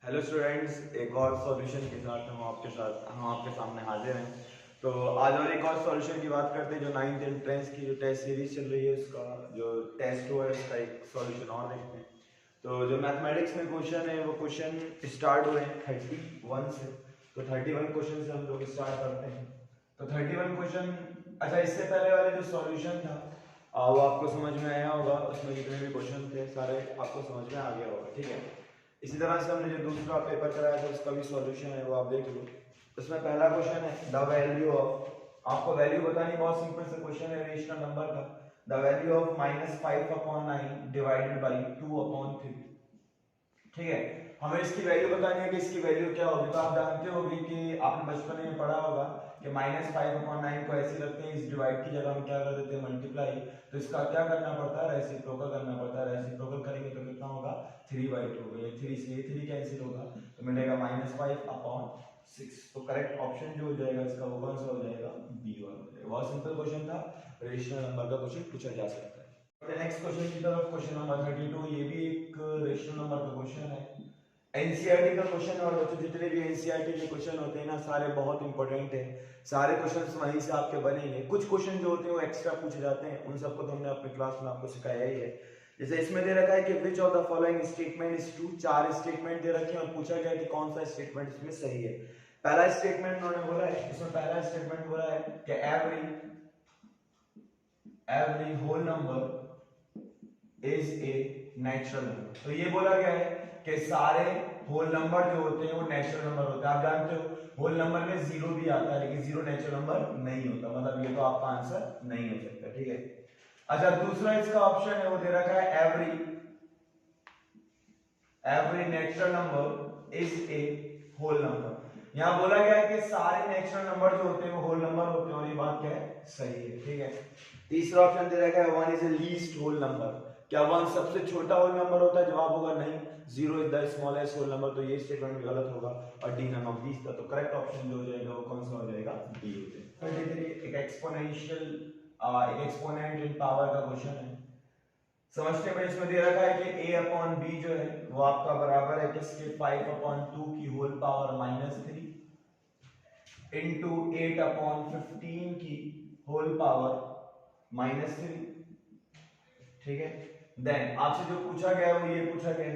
Hello students, एक और solution के साथ हम आपके सामने हाजिर हैं। तो आज और एक और सॉल्यूशन की बात करते हैं। जो 9th एंट्रेंस की जो टेस्ट सीरीज चल रही है उसका जो टेस्ट हुआ है उसका एक सॉल्यूशन और देखते हैं। तो जो मैथमेटिक्स में क्वेश्चन है वो क्वेश्चन स्टार्ट हुए हैं 31 से। तो 31 क्वेश्चन से हम लोग स्टार्ट करते हैं। तो 31 क्वेश्चन, अच्छा इससे पहले वाले जो सॉल्यूशन था वो आपको समझ में आया होगा। उसमें जितने भी क्वेश्चन थे सारे आपको समझ में आ गया होगा, ठीक है। इसी तरह से हमने जो दूसरा पेपर कराया था उसका भी सॉल्यूशन है, वो आप देख लो। उसमें पहला क्वेश्चन है द वैल्यू ऑफ, आपको वैल्यू बतानी, बहुत सिंपल सा क्वेश्चन है रेशनल नंबर का। The value of -5/9 divided by 2/3। ठीक है, हमें इसकी वैल्यू बतानी है कि इसकी वैल्यू क्या होगी। तो आप जानते होंगे कि आपने बचपन में पढ़ा होगा कि -5/9 को ऐसे रखते हैं, इस डिवाइड की जगह हम क्या कर देते हैं, मल्टीप्लाई। तो इसका क्या करना पड़ता है, रेसिप्रोकल करना पड़ता है। रेसिप्रोकल करेंगे तो कितना होगा, 3/2 होगा। ये 3 से ये 3 कैंसिल होगा तो मिलेगा -5/6। तो करेक्ट ऑप्शन जो हो जाएगा इसका वो कौन सा हो जाएगा, बी वाला हो जाएगा। बहुत सिंपल क्वेश्चन था, रेशनल नंबर का क्वेश्चन पूछा जा सकता है। नेक्स्ट क्वेश्चन की तरफ, क्वेश्चन नंबर 32। ये भी एक रेशनल नंबर का क्वेश्चन है, एनसीईआरटी का क्वेश्चन है। और बच्चों जितने भी एनसीईआरटी के क्वेश्चन होते हैं ना, सारे बहुत इंपॉर्टेंट हैं। सारे क्वेश्चंस वहीं से आपके बनेंगे। कुछ क्वेश्चन जो होते हैं वो एक्स्ट्रा पूछे जाते हैं, उन सबको तो हमने अपनी क्लास में आपको सिखाया ही है। जैसे इसमें दे रखा है कि which of the following statement is true. 4 statement दे रखे हैं और पूछा गया कि कौन सा स्टेटमेंट इसमें सही है। पहला स्टेटमेंट उन्होंने बोला है, इसमें पहला स्टेटमेंट बोला है कि every whole number is a natural number. तो ये बोला गया है कि सारे होल नंबर जो होते हैं वो नेचुरल नंबर होते हैं। आप जानते हो होल नंबर में जीरो भी आता है, लेकिन जीरो नेचुरल नंबर नहीं होता। मतलब ये तो आपका आंसर नहीं हो सकता, ठीक है। अच्छा, दूसरा इसका ऑप्शन है वो दे रखा है every natural number is a whole number. यहां बोला गया है कि सारे नेचुरल नंबर जो होते हैं वो होल नंबर होते हैं, और ये बात क्या है, सही है, ठीक है। तीसरा ऑप्शन दे रखा है 1 is a least whole number. क्या 1 सबसे छोटा होल नंबर होता है, जवाब होगा नहीं। 0 is the smallest whole number, तो ये स्टेटमेंट भी गलत होगा। और डी नन ऑफ दीस था। तो करेक्ट ऑप्शन जो हो जाएगा वो कौन सा हो जाएगा, डी हो जाएगा। 33 एक एक्सपोनेंशियल एक एक्सपोनेंट इन पावर का क्वेश्चन है। समझते हैं, इसमें दे रखा है कि a अपॉन b जो है वो आपका बराबर है किसके, 5/2 की होल पावर -3 इंटू 8/15 की होल पावर -3। ठीक है, देन आपसे जो पूछा गया है वो ये पूछा गया है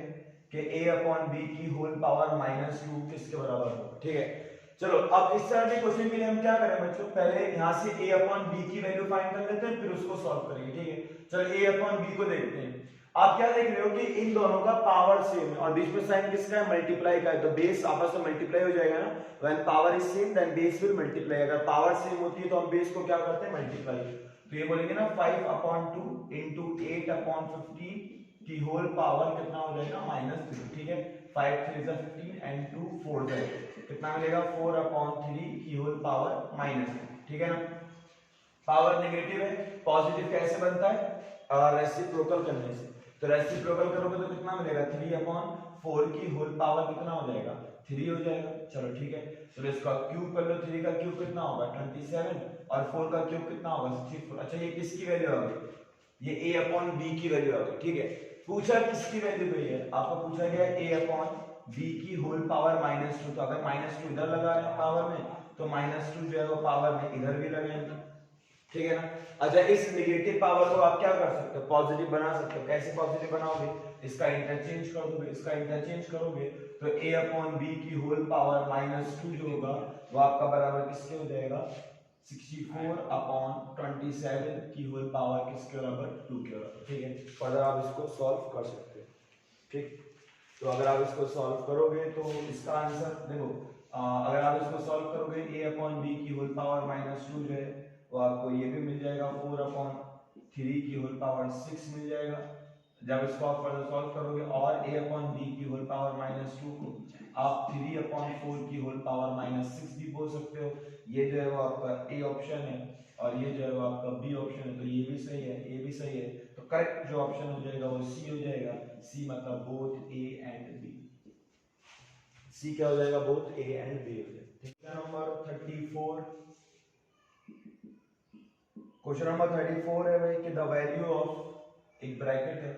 कि a अपॉन b की होल पावर -2 किसके बराबर होगा। ठीक है, चलो अब इस तरह के क्वेश्चन के लिए हम क्या करें बच्चों, पहले यहां से a अपॉन b की वैल्यू फाइंड कर लेते हैं, फिर उसको सॉल्व करेंगे। ठीक है, चलो a अपॉन b को देखते हैं। आप क्या देख रहे हो कि इन दोनों का पावर सेम है और बीच में साइन किसका है, मल्टीप्लाई का है। तो बेस आपस में मल्टीप्लाई हो जाएगा ना, when power is same then base will multiply. अगर पावर सेम होती है तो हम बेस को क्या करते हैं, मल्टीप्लाई। तो ये बोलेंगे ना 5/2 इंटू 8/15 की होल पावर कितना हो जाएगा, -3। ठीक है, 5 3 is 15 एंड 2 4 है, कितना मिलेगा, 4/3 की होल पावर -3। ठीक है ना, पावर नेगेटिव है, पॉजिटिव कैसे बनता है, रेसिप्रोकल करने से। तो रेसिप्रोकल करोगे तो कितना मिलेगा, 3/4 की होल पावर कितना हो जाएगा, 3 हो जाएगा। चलो ठीक है, तो इसका क्यूब कर लो। 3 का क्यूब कितना होगा, 27, और 4 का क्यूब कितना होगा, 64। अच्छा, ये किसकी वैल्यू आ गई, ये a अपॉन b की वैल्यू आ गई। ठीक है, पूछा किसकी वैल्यू गई है, आपको पूछा गया a अपॉन b की होल पावर -2। तो अगर -2 इधर लगा रहे हैं पावर में, तो -2 जो है वो पावर में इधर भी लगेगा। ठीक है ना। अच्छा, इस नेगेटिव पावर को आप क्या कर सकते हो, पॉजिटिव बना सकते हो। कैसे पॉजिटिव बनाओगे, इसका इंटरचेंज कर दोगे। इसका इंटरचेंज करोगे तो a अपॉन b की होल पावर -2 जो होगा वो आपका बराबर किसके हो जाएगा, 64/27 की होल पावर किसके बराबर, 2 के बराबर। ठीक है, तो अगर आप इसको सॉल्व कर सकते हो, ठीक। तो अगर आप इसको सॉल्व करोगे तो इसका आंसर देखो, अगर आप इसको सॉल्व करोगे a अपॉन b की होल पावर -2 जो है वो आपको ये भी मिल जाएगा, 4/3 की होल पावर 6 मिल जाएगा जब इसको आप फर्दर सॉल्व करोगे। और a अपॉन b की होल पावर -2 को आप 3/4 की होल पावर -6 भी बोल सकते हो। ये जो है वो आपका a ऑप्शन है और ये जो है वो आपका b ऑप्शन है। तो ये भी सही है, ये भी सही है। तो करेक्ट जो ऑप्शन हो जाएगा वो सी हो जाएगा। सी मतलब बोथ a एंड b। सी क्या हो जाएगा, बोथ a एंड b हो जाएगा। ठीक है, नंबर 34, क्वेश्चन नंबर 34 है भाई कि द वैल्यू ऑफ, एक ब्रैकेट है,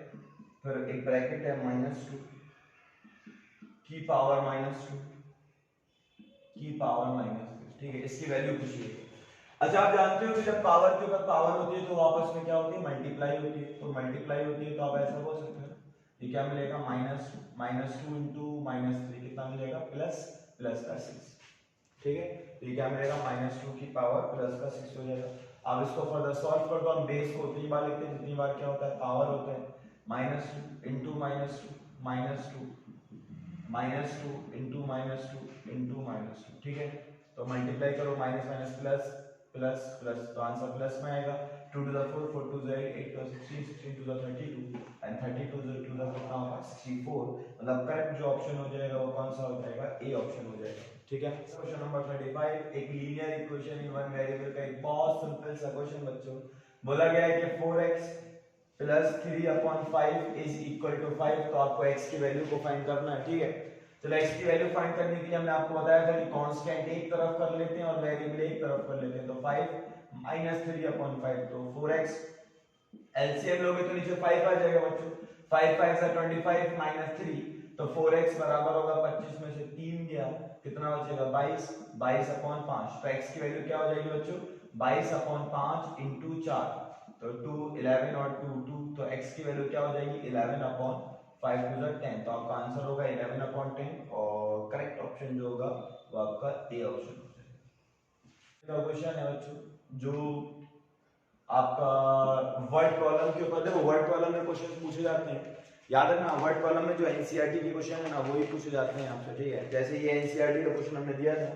फिर एक ब्रैकेट है -2, की पावर -2 की पावर -2, ठीक है, इसकी वैल्यू पूछिए। अच्छा आप जानते हो कि जब पावर के ऊपर पावर होती है तो आपस में क्या होती है, मल्टीप्लाई होती है। तो मल्टीप्लाई होती है तो आप ऐसा बोल सकते हो, ये क्या मिलेगा, -2 इंटू -3 कितना मिलेगा, प्लस का 6, ठीक है। तो ये क्या मिलेगा, -2 की पावर प्लस का 6 हो जाएगा। अब इसको फर्दर सॉल्व कर दो, हम बेस को उतनी बार लिखते हैं जितनी बार क्या होता है, पावर होता है। -2 इंटू -2 इंटू -2, ठीक है। तो मल्टीप्लाई करो, minus minus plus plus plus, तो आंसर प्लस में आएगा। 2 to the 4, 4 to the 8, 8 to the 16, 16 to the 32 and 32 to the कितना होगा 64। मतलब करेक्ट जो ऑप्शन हो जाएगा वो कौन सा हो जाएगा, ए ऑप्शन हो जाएगा, ठीक है। क्वेश्चन नंबर 35, एक linear equation in one variable का एक बहुत सिंपल सा क्वेश्चन बच्चों। बोला गया है कि 4x plus 3/5 is equal to 5। तो आपको x की वैल्यू को फाइंड करना है, ठीक है। चलो x की वैल्यू फाइंड करने के लिए हमने आपको बताया था कि कांस्टेंट एक तरफ कर लेते हैं और वेरिएबल एक तरफ कर लेते हैं। तो 5 माइनस 3/5, तो 4x एलसीएम लोगे तो नीचे 5 आ जाएगा बच्चों। 5 5 से 25 माइनस 3, तो 4x बराबर होगा 25 में से 3 गया, कितना बचेगा 22, 22/5। तो x की वैल्यू क्या हो जाएगी बच्चों, 22/5 इंटू 4, तो 2 11 और 2 2, तो x की वैल्यू क्या हो जाएगी 11/5 टू द 10। तो आपका आंसर होगा 11/10 और करेक्ट ऑप्शन जो होगा वो आपका ए ऑप्शन हो जाएगा। क्वेश्चन है बच्चों जो आपका वर्ड प्रॉब्लम के ऊपर, देखो वर्ड प्रॉब्लम में क्वेश्चन पूछे जाते हैं, याद रखना वर्ड प्रॉब्लम में जो एनसीईआरटी के क्वेश्चन है ना वो ही पूछे जाते हैं आपसे, ठीक है। जैसे ये एनसीईआरटी का क्वेश्चन हमने दिया था,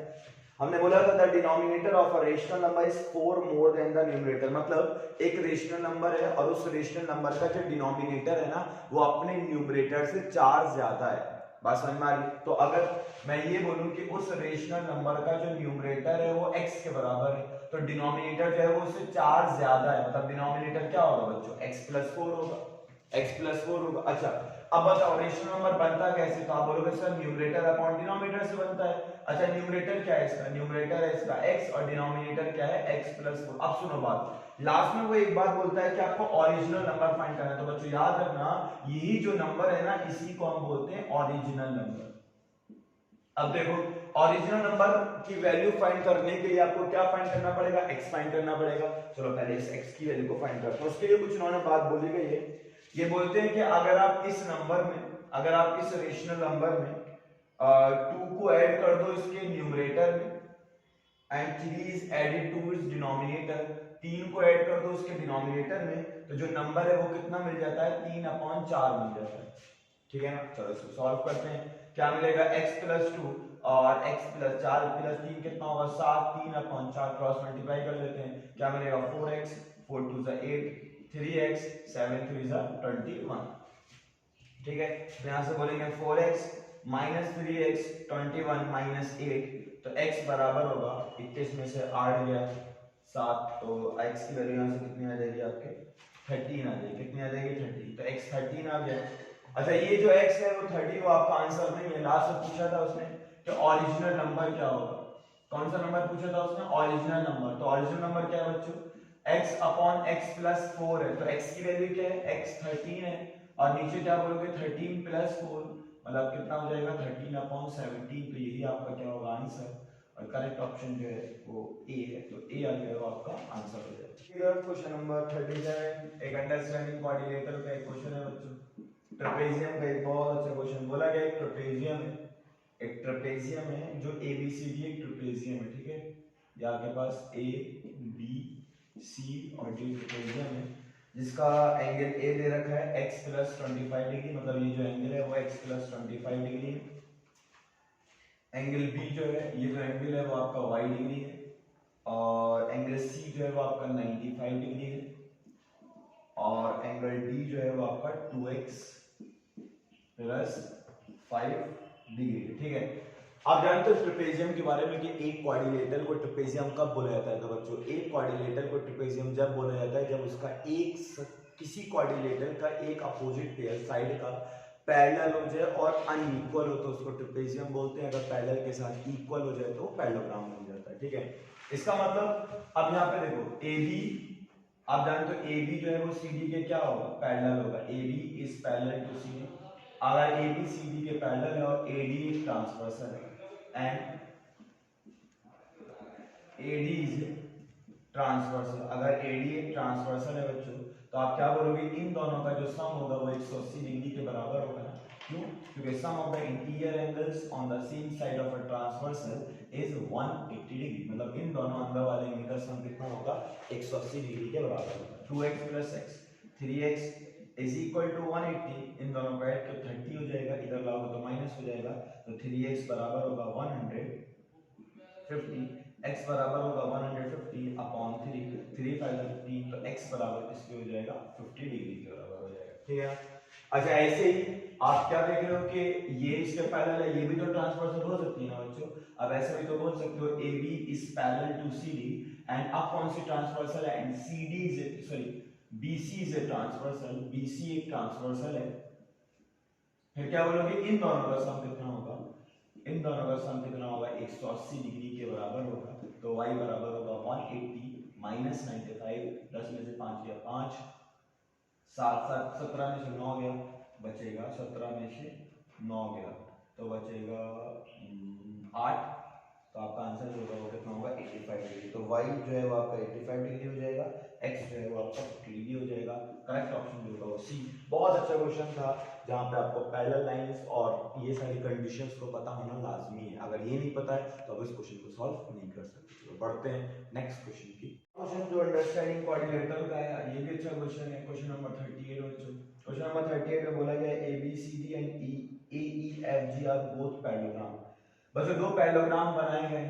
हमने बोला था the denominator of a rational number is 4 more than the numerator. मतलब एक रेशनल नंबर है और उस रेशनल नंबर का जो डिनोमिनेटर है ना वो अपने न्यूमरेटर से 4 ज्यादा है। बात समझ में आ रही? तो अगर मैं ये बोलूं कि उस रेशनल नंबर का जो न्यूमरेटर है वो x के बराबर है, तो डिनोमिनेटर जो है वो उससे 4 ज्यादा है, मतलब डिनोमिनेटर क्या होगा बच्चों, x+4 होगा, x+4 होगा। अच्छा अब बताओ रेशनल नंबर बनता कैसे, तो आप बोलोगे सर न्यूमरेटर अपॉन डिनोमिनेटर से बनता है। अच्छा न्यूमरेटर क्या है इसका, न्यूमरेटर है इसका x और डिनोमिनेटर क्या है x+4। अब सुनो बात, लास्ट में वो एक बात बोलता है कि आपको ओरिजिनल नंबर फाइंड करना है। तो बच्चों याद रखना यही जो नंबर है ना इसी को हम बोलते हैं ओरिजिनल नंबर। अब देखो ओरिजिनल नंबर की वैल्यू फाइंड करने के लिए आपको क्या फाइंड करना पड़ेगा, x फाइंड करना पड़ेगा। चलो पहले इस x की वैल्यू को फाइंड करते हैं। उसके लिए कुछ उन्होंने बात बोली गई है, ये बोलते हैं कि अगर आप इस नंबर में, अगर आप इस रेशनल नंबर में 2 को ऐड कर दो इसके न्यूमरेटर में and 3 is added to its denominator, 3 को ऐड कर दो उसके डिनोमिनेटर में, तो जो नंबर है वो कितना मिल जाता है 3/4 मिल जाता है, ठीक है ना। चलो इसको सॉल्व करते हैं, क्या मिलेगा x+2 और x+4 + 3 कितना होगा 7, 3/4 क्रॉस मल्टीप्लाई कर लेते हैं, क्या मिलेगा 4x, 4 2 = 8, 3x, 7 3 = 21, ठीक है। तो यहां से बोलेंगे 4x - 3x 21 - 8, तो x बराबर होगा 21 में से 8 गया 7, तो x की वैल्यू यहां से कितनी आ जाएगी आपके 13 आ जाएगी, कितनी आ जाएगी 13, तो x 13 आ गया। अच्छा ये जो x है वो 30 वो आपका आंसर नहीं है, लास्ट में पूछा था उसने कि ओरिजिनल नंबर क्या होगा, कौन सा नंबर पूछा था उसने, ओरिजिनल नंबर। तो ओरिजिनल नंबर क्या है बच्चों, x/x+4 है, तो x की वैल्यू क्या है x 13 है और नीचे क्या बोलोगे 13 + 4 मतलब कितना हो जाएगा 13/17, तो यही आपका क्या होगा आंसर, और करेक्ट ऑप्शन जो है वो ए है, तो ए आ जाएगा आपका आंसर हो जाएगा। क्वेश्चन नंबर 37 एक अंडरस्टैंडिंग क्वाड्रिलेटरल का एक क्वेश्चन है बच्चों। ट्रेपेजियम का एक बहुत अच्छा क्वेश्चन बोला गया, एक ट्रेपेजियम है, एक ट्रेपेजियम है जो ABCD एक ट्रेपेजियम है, ठीक है। ये आपके पास ABC और D ट्रेपेजियम है जिसका एंगल A दे रखा है x + 25 डिग्री, मतलब ये जो एंगल है वो x + 25 डिग्री है। एंगल B जो है ये जो एंगल है वो आपका y डिग्री है और एंगल C जो है वो आपका 95 डिग्री है और एंगल D जो है वो आपका 2x + 5 डिग्री, ठीक है। आप जानते हो ट्रेपेजियम के बारे में कि एक क्वाड्रिलेटरल को ट्रेपेजियम कब बोला जाता है, तो बच्चों एक क्वाड्रिलेटरल को ट्रेपेजियम जब बोला जाता है जब उसका किसी क्वाड्रिलेटरल का एक अपोजिट पेयर साइड का पैरेलल हो जाए और अनइक्वल हो तो उसको ट्रेपेजियम बोलते हैं। अगर पैरेलल के साथ इक्वल हो जाए तो पैरेललोग्राम बन जाता है, ठीक है। इसका मतलब अब यहाँ पे देखो AB, आप जानते हो AB जो है वो CD के क्या होगा पैरेलल होगा, AB is parallel to CD। अगर ए बी सी डी के पैरेलल है और ए डी एक ट्रांसवर्सल है and A D is transversal, अगर ए डी एक ट्रांसवर्सल है बच्चों तो आप क्या बोलोगे, इन दोनों का जो सम होगा वो 180 डिग्री के बराबर होगा ना। क्यों? क्योंकि sum of the interior angles on the same side of a transversal is 180 degree, मतलब इन दोनों अंदर वाले एंगल का सम कितना होगा, 180 डिग्री के बराबर होगा। 2x + x 3x is equal to 180, इन दोनों को ऐड कर 30 हो जाएगा, इधर लाओगे तो माइनस हो जाएगा, तो 3x बराबर होगा 150, x बराबर होगा 150 अपॉन 3, 3 5 50, तो x बराबर किसके हो जाएगा, 50 डिग्री के बराबर हो जाएगा। ठीक है। अच्छा ऐसे ही आप क्या देख रहे हो कि ये इसके पैरेलल है, ये भी तो ट्रांसवर्सल हो सकती है ना बच्चों। अब ऐसे भी तो बोल सकते हो AB is parallel to CD and अब कौन सी ट्रांसवर्सल है, and CD is sorry BC is a transversal, BC एक ट्रांसवर्सल है। फिर क्या बोलोगे, इन दोनों का सम कितना होगा, इन दोनों का सम कितना होगा, 180 डिग्री के बराबर होगा। तो y बराबर होगा 180 माइनस 95, 10 में से 5 गया 5, 7 7 17 में से 9 गया, बचेगा 17 में से 9 गया तो बचेगा 8, तो आपका आंसर जो होगा वो कितना होगा, 85 डिग्री। तो y जो है वो आपका 85 डिग्री हो जाएगा, x जो है वो आपका 50 डिग्री हो जाएगा। करेक्ट ऑप्शन जो होगा वो सी। बहुत अच्छा क्वेश्चन था जहाँ पे आपको पैरेलल लाइंस और ये सारी कंडीशंस को पता होना लाजमी है। अगर ये नहीं पता है तो आप इस क्वेश्चन को सॉल्व नहीं कर सकते। तो बढ़ते हैं नेक्स्ट क्वेश्चन की। क्वेश्चन जो अंडरस्टैंडिंग क्वाड्रिलेटरल का है, ये भी अच्छा क्वेश्चन है। क्वेश्चन नंबर 38 बच्चों, क्वेश्चन नंबर 38 में बोला गया है ABCD and AEFG are both parallelogram. बच्चों दो पैरेललोग्राम बनाए गए,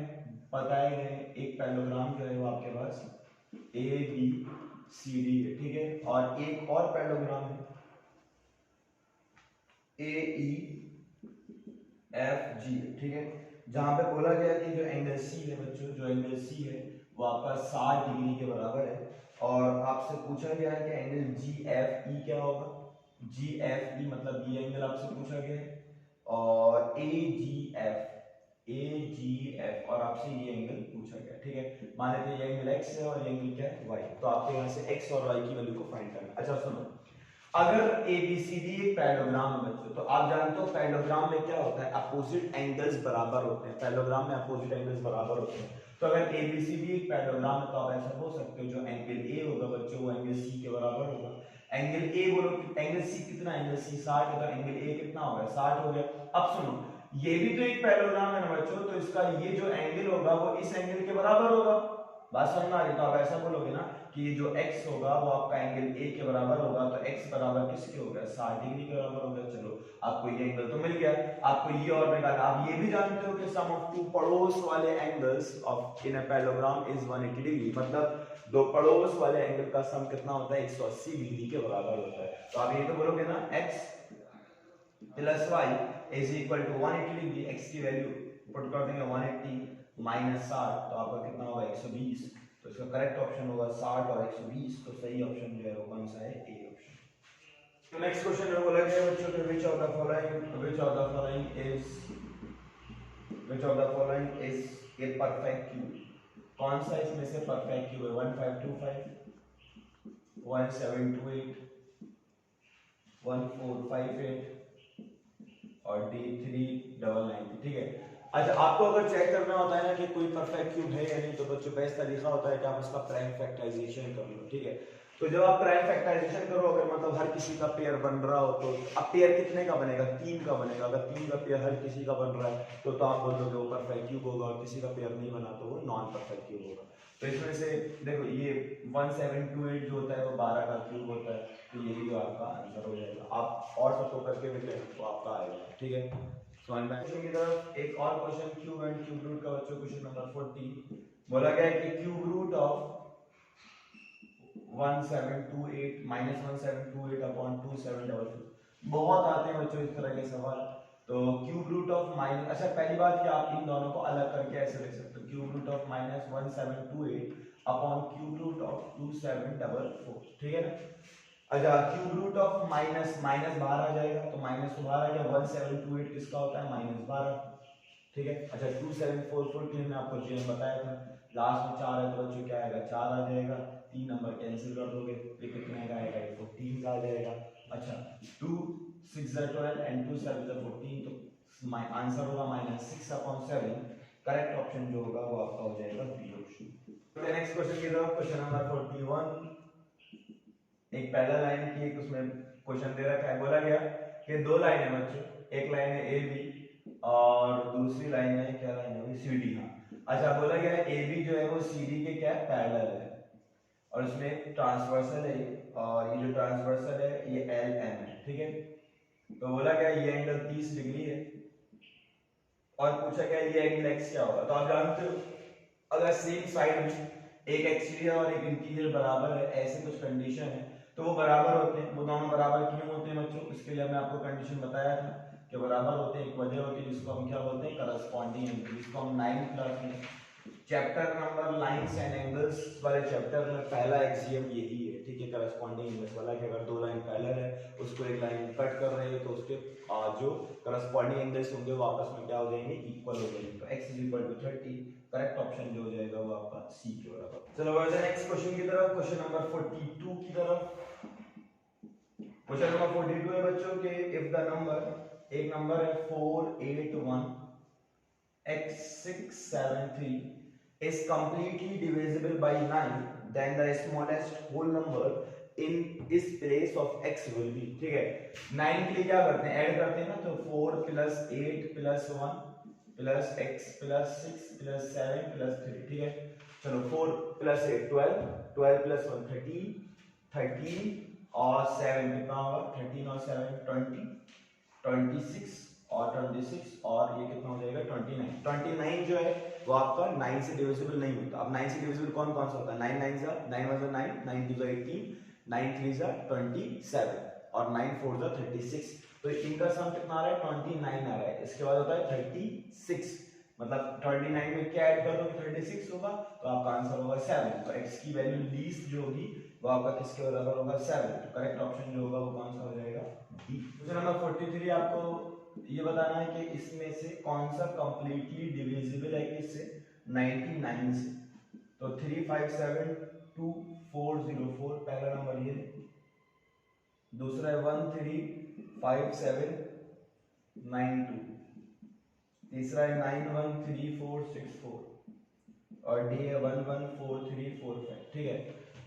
बताए गए। एक पैरेललोग्राम जो है वो आपके पास ABCD है, ठीक है, और एक और पैरेललोग्राम है AEFG, ठीक है, जहां पे बोला गया कि जो एंगल C है बच्चों, जो एंगल C है वो आपका 60 डिग्री के बराबर है, और आपसे पूछा गया है कि एंगल GFE क्या होगा। GFE मतलब ये एंगल आपसे पूछा गया है, और AGF और आपसे ये एंगल पूछा गया, ठीक है। मान लेते हैं ये एंगल x है और ये एंगल क्या है, y, तो आपको यहाँ से x और y की वैल्यू को फाइंड करना। अच्छा सुनो, अगर ABCD एक पैरेललोग्राम है बच्चों, तो आप जानते हो पैरेललोग्राम में क्या होता है, अपोजिट एंगल्स बराबर होते हैं। पैरेललोग्राम में अपोजिट एंगल्स बराबर होते हैं। तो अगर ABCD एक पैरेललोग्राम है तो आप ऐसा बोल सकते हो जो एंगल A होगा बच्चों वो एंगल C के बराबर होगा। एंगल A बोलो, एंगल C कितना, एंगल C 60 है, तो एंगल A कितना हो गया, 60 हो गया। अब सुनो, ये भी तो एक पैरेललोग्राम है ना बच्चों, तो इसका ये जो एंगल होगा वो इस एंगल के बराबर होगा। बात समझ में आ रही? तो आप ऐसा बोलोगे ना कि जो x होगा वो आपका एंगल A के बराबर होगा, तो x बराबर किसके हो गया, 60 डिग्री के बराबर हो गया। चलो आपको ये एंगल तो मिल गया, आपको ये और निकालना। आप ये भी जानते हो कि सम ऑफ टू पड़ोस वाले angles of in a parallelogram is 180 degree, मतलब दो पड़ोस वाले एंगल का सम कितना होता है, 180 डिग्री के बराबर होता है। तो आप ये तो बोलोगे ना x plus y is equal to 180 degree, x की वैल्यू पुट कर देंगे 180 माइनस 60, तो आपका कितना होगा, 120। तो इसका करेक्ट ऑप्शन होगा 60 और 120, तो सही ऑप्शन जो है वो कौन सा है, ए ऑप्शन। तो नेक्स्ट क्वेश्चन में बोला गया बच्चों कि which of the following is a perfect cube। कौन सा इसमें से परफेक्ट क्यूब है, 1525, 1728, 1458 और D399, ठीक है। अच्छा आपको अगर चेक करना होता है ना कि कोई परफेक्ट क्यूब है या नहीं, तो बच्चों बेस्ट तरीका होता है कि आप उसका प्राइम फैक्टराइजेशन कर लो, ठीक है। तो जब आप प्राइम फैक्टराइजेशन करो, अगर मतलब हर किसी का पेयर बन रहा हो, तो अब पेयर कितने का बनेगा, 3 का बनेगा। अगर 3 का पेयर हर किसी का बन रहा है तो आप बोलोगे वो परफेक्ट क्यूब होगा, और किसी का पेयर नहीं बना तो वो नॉन परफेक्ट क्यूब होगा। तो इसमें से देखो ये 1728 जो होता है वो 12 का क्यूब होता है, तो यही जो आपका आंसर हो जाएगा। आप और सबको करके देखें तो आपका आएगा, ठीक है। क्वेश्चन की तरफ एक और question cube and cube root का बच्चों, क्वेश्चन नंबर 40 बोला गया है कि cube root of 1728 minus 1728 upon 2744। बहुत आते हैं बच्चों इस तरह के सवाल। तो क्यूब रूट ऑफ माइनस, अच्छा पहली बात कि आप इन दोनों को अलग करके ऐसे लिख सकते हो, cube root of minus 1728 upon cube root of 2744, ठीक है ना। अच्छा cube root of minus, minus बाहर आ जाएगा, तो माइनस तो बाहर आ गया, 1728 किसका होता है, -12, ठीक है। अच्छा 2744 के लिए मैंने आपको जी बताया था, लास्ट में 4 है तो बच्चों क्या आएगा, 4 आ जाएगा, 3 नंबर कैंसिल कर दोगे, ये कितने का आएगा, 14 का आ जाएगा। अच्छा 6 * 12 and 2 7 14, तो माय आंसर होगा -6/7। करेक्ट ऑप्शन जो होगा वो आपका हो जाएगा बी ऑप्शन। तो नेक्स्ट क्वेश्चन की तरफ, क्वेश्चन नंबर 41। एक पहला लाइन की एक उसमें क्वेश्चन दे रखा है, बोला गया कि दो लाइन है बच्चों, एक लाइन है ए बी और दूसरी लाइन है, क्या लाइन है, सी डी। हाँ अच्छा, बोला गया है ए बी जो है वो सी डी के क्या पैरेलल है और इसमें ट्रांसवर्सल है और ये जो ट्रांसवर्सल है ये एल एम है, ठीक है। तो बोला गया ये एंगल 30 डिग्री है और पूछा गया ये एंगल एक्स क्या होगा। तो आप जानते हो अगर सेम साइड में एक एक्सटीरियर और एक इंटीरियर बराबर है, ऐसे कुछ कंडीशन है तो वो बराबर होते हैं। वो दोनों बराबर क्यों होते हैं बच्चों, इसके लिए मैं आपको कंडीशन बताया था कि बराबर होते हैं। एक वजह होती है जिसको हम क्या बोलते हैं, करस्पॉन्डिंग एंगल, जिसको हम 9th क्लास में chapter number lines and angles वाले चैप्टर में पहला एक्सियम यही है, ठीक है, करस्पॉन्डिंग एंगल्स वाला कि अगर दो लाइन पैरेलल है उसको एक लाइन कट कर रहे हैं तो उसके जो करस्पॉन्डिंग एंगल्स होंगे वो आपस में क्या हो जाएंगे, इक्वल हो जाएंगे। तो x = 30, करेक्ट ऑप्शन जो हो जाएगा वो आपका सी के बराबर। चलो बढ़ते हैं नेक्स्ट क्वेश्चन की तरफ, क्वेश्चन नंबर 42 की तरफ। क्वेश्चन नंबर 42 है बच्चों के इफ द नंबर, एक नंबर है 481 x673 is completely divisible by 9, then the smallest whole number in its place of x will be, ठीक है। 9 के लिए क्या करते हैं, ऐड करते हैं ना, तो 4 + 8 + 1 + x + 6 + 7 + 3, ठीक है। चलो 4 + 8 12, 12 + 1 13, 13 और 7 कितना होगा, 13 और 7 20, 26 और 26 और ये कितना हो जाएगा 29। 29 जो है वो आपका 9 से डिविजिबल नहीं होता। अब 9 से डिविजिबल कौन कौन सा होता है, 9 9 जा 9 1 जा 9, 9 2 जा 18, 9 3 जा 27 और 9 4 जा 36। तो इनका सम कितना आ रहा है, 29 आ रहा है। इसके बाद होता है 36, मतलब 29 में क्या ऐड कर दोगे, 36 होगा तो आपका आंसर होगा 7। तो x की वैल्यू लीस्ट जो होगी वो आपका किसके बराबर होगा, 7। तो करेक्ट ऑप्शन जो होगा वो कौन सा हो जाएगा, डी। क्वेश्चन नंबर 43 आपको ये बताना है कि इसमें से कौन सा कंप्लीटली डिविजिबल है किससे, 99 से। तो 3 5 7 2 4 0 4 पहला नंबर ये, दूसरा है 1 3 5 7 9 2, तीसरा है 9 1 3 4 6 4 और डी है 1 1 4 3 4 5, ठीक है।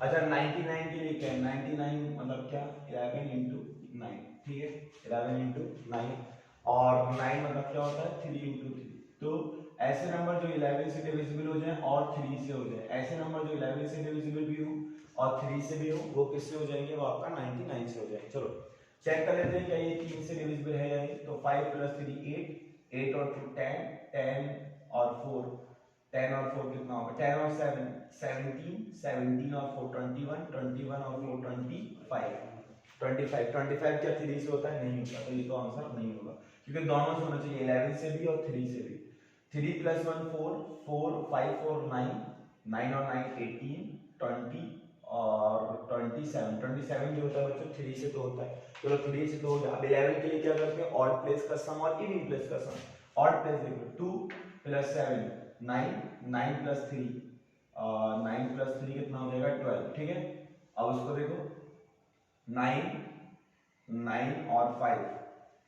अच्छा 99 के लिए क्या है, 99 मतलब क्या, 11 into 9, ठीक है, 11 into 9 और 9 मतलब क्या होता है, 3 into 3। तो ऐसे नंबर जो 11 से डिविजिबल हो जाए और 3 से हो जाए, ऐसे नंबर जो 11 से डिविजिबल भी हो और 3 से भी हो, वो किससे हो जाएंगे, वो आपका 99 से हो जाएंगे। चलो चेक कर लेते हैं क्या ये 3 से डिविजिबल है या नहीं। तो 5 + 3 8, 8 और 2 10, 10 और 4 10 और 4 कितना होगा, 10 और 7 17, 17 और 4 21, 21 और 4 25, 25 क्या 3 से होता है, नहीं होता। तो ये तो आंसर नहीं होगा क्योंकि दोनों से होना चाहिए, 11 से भी और 3 से भी। 3 + 1 4, 4 5 और 9, 9 और 9 18, 20 और 27, 27 जो होता है बच्चों 3 से तो होता है। चलो 3 से तो हो गया। अब 11 के लिए क्या करते हैं, ऑड प्लेस का सम और इवन प्लेस का सम। ऑड प्लेस देखो 2 + 7 9, 9 + 3 9 + 3 कितना हो जाएगा 12, ठीक है। अब उसको देखो 9 9 और 5,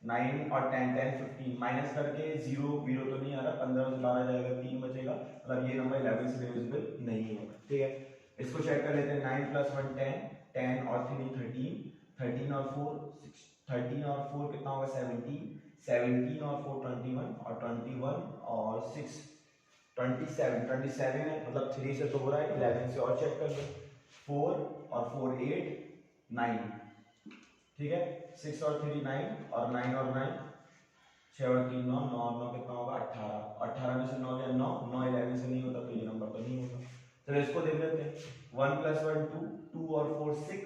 9 और 10 10 15 माइनस करके 0 0 तो नहीं आ रहा, 15 से 12 जाएगा 3 बचेगा, मतलब ये नंबर 11 से डिविजिबल नहीं होगा, ठीक है। इसको चेक कर लेते हैं, 9 + 1 10, 10 और 3 13, 13 और 4 6, 13 और 4 कितना होगा 17, 17 और 4 21 और 21 और 6 27, 27 है मतलब 3 से तो हो रहा है, 11 से और चेक कर लो, 4 और 4 8 9, ठीक है, 6 और 3 9 और 9 और 9 6 और 3 9, 9 और 9 कितना होगा 18, 18 में से 9 गया 9, 9 11 से नहीं होता तो ये नंबर तो नहीं होगा। चलो इसको देख लेते हैं, 1 + 1 2, 2 और 4 6,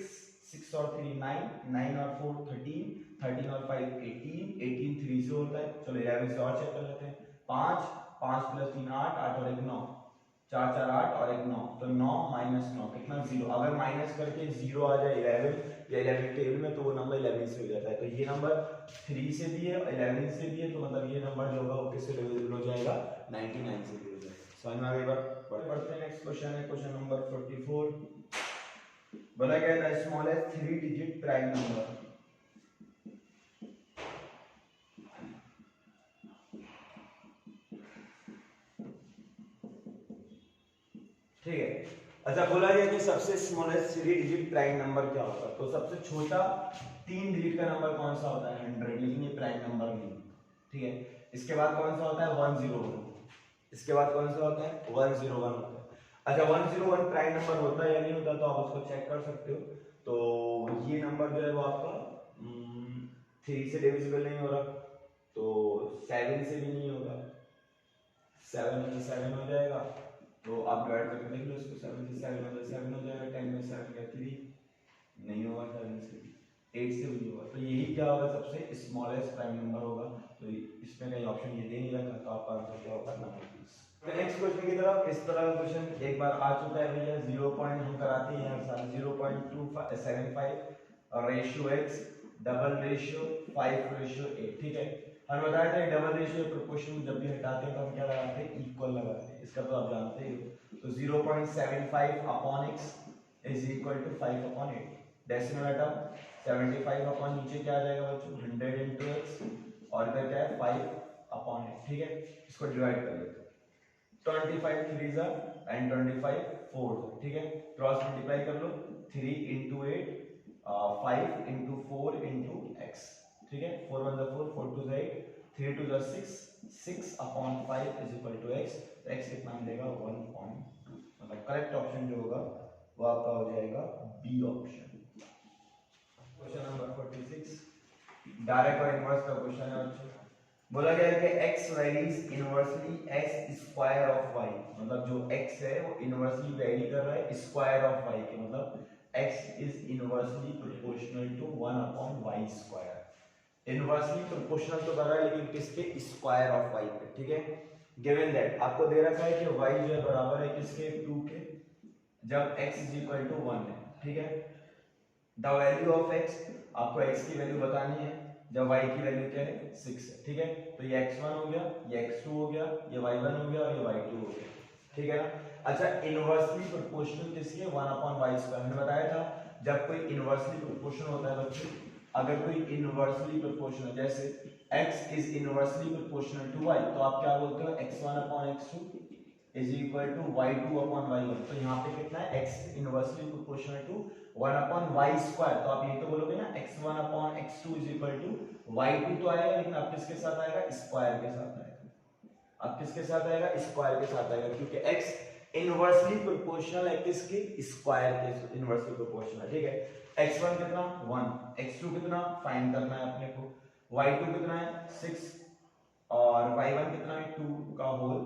6 और 3 9, 9 और 4 13, 13 और 5 18, 18 3 से होता है। चलो 11 से और चेक कर लेते हैं, 5 5 + 3 8, 8 और 1 9, 4 4 8 और 1 9, तो 9 - 9 कितना 0। अगर माइनस करके 0 आ जाए 11 या 11 टेबल में तो वो नंबर 11 से हो जाता है। तो ये नंबर 3 से भी है 11 से भी है, तो मतलब ये नंबर जो होगा वो किससे डिविजिबल हो जाएगा, 99 से भी हो जाएगा। समझ में आ गई बात। पढ़ते हैं नेक्स्ट क्वेश्चन है क्वेश्चन नंबर 44। बोला गया the smallest 3 digit prime number ठीक है। अच्छा बोला गया कि सबसे स्मॉलेस्ट 3 डिजिट प्राइम नंबर क्या होता है, तो सबसे छोटा 3 डिजिट का नंबर कौन सा होता है 100, लेकिन ये प्राइम नंबर नहीं, ठीक है। इसके बाद कौन सा होता है 101, इसके बाद कौन सा होता है 101 होता है। अच्छा 101 प्राइम नंबर होता है या नहीं होता, तो आप उसको चेक कर सकते हो। तो ये नंबर जो है वो आपका 3 से डिविजिबल नहीं हो रहा, तो 7 से भी नहीं होगा, 7 में 7 हो जाएगा, तो आप डिवाइड करके देख लो इसको, 7 से 7 हो जाएगा 7 हो जाएगा, 10 में 7 का 3 नहीं होगा, 7 से 8 से भी नहीं होगा, तो यही क्या होगा सबसे स्मॉलेस्ट प्राइम नंबर होगा। तो इसमें कहीं ऑप्शन ये दे नहीं रखा, तो आपका आंसर क्या होगा नंबर 20। तो नेक्स्ट क्वेश्चन की तरफ, इस तरह का क्वेश्चन एक बार आ चुका है भैया, 0 पॉइंट हम कराते हैं हर साल, 0.275 और रेशियो x डबल रेशियो 5:8, ठीक है। हम बताया था डबल रेशियो प्रोपोर्शन जब भी हटाते हैं तो हम क्या लगाते हैं इक्वल लगाते हैं, इसका तो आप जानते ही हो। तो 0.75 upon x is equal to 5/8, decimal हटाओ 75 अपॉन नीचे क्या आ जाएगा बच्चों 100 into x और इधर क्या है 5/8, ठीक है। इसको डिवाइड कर लेते हैं, 25 3 एंड 25 4, ठीक है। क्रॉस मल्टीप्लाई कर लो, 3 into 8 5 into 4 into x, ठीक है। 4 1 4, 4 2 8, 3 2 6, 6/5 इज इक्वल टू x, तो x कितना मिलेगा 1.2, मतलब करेक्ट ऑप्शन जो होगा वो आपका हो जाएगा B option. Question number 46 direct और इनवर्स का क्वेश्चन है बच्चों। बोला गया है कि x varies inversely x square of y, मतलब जो x है वो इनवर्सली वेरी कर रहा है स्क्वायर ऑफ y के, मतलब x is inversely proportional to 1/y square. Inversely proportional तो कर रहा है लेकिन किसके स्क्वायर ऑफ y पे, ठीक है। गिवन दैट आपको दे रखा है कि y जो है बराबर है किसके 2 के, जब x इज इक्वल टू 1 है, ठीक है। द वैल्यू ऑफ x, आपको x की वैल्यू बतानी है जब y की वैल्यू क्या है 6 है, ठीक है। तो ये x1 हो गया, ये x2 हो गया, ये y1 हो गया और ये y2 हो गया, ठीक है ना। अच्छा इनवर्सली प्रोपोर्शनल किसके 1/y स्क्वायर, हमने बताया था जब कोई इनवर्सली प्रोपोर्शनल होता है बच्चों, अगर कोई इनवर्सली प्रोपोर्शनल जैसे x is inversely proportional to y, तो आप क्या बोलते हो x1/x2 is equal to y2/y1, तो यहाँ पे कितना है x inversely proportional to 1/y square, तो आप ये तो बोलोगे ना x1/x2 is equal to y2 तो आएगा, लेकिन अब किसके साथ आएगा स्क्वायर के साथ आएगा, अब किसके साथ आएगा स्क्वायर के साथ आएगा, क्योंकि x इनवर्सली प्रोपोर्शनल है किसके स्क्वायर के इनवर्सली प्रोपोर्शनल, ठीक है। x1 कितना 1, x2 कितना फाइंड करना है अपने को, y2 कितना है 6 और y1 कितना है 2 का होल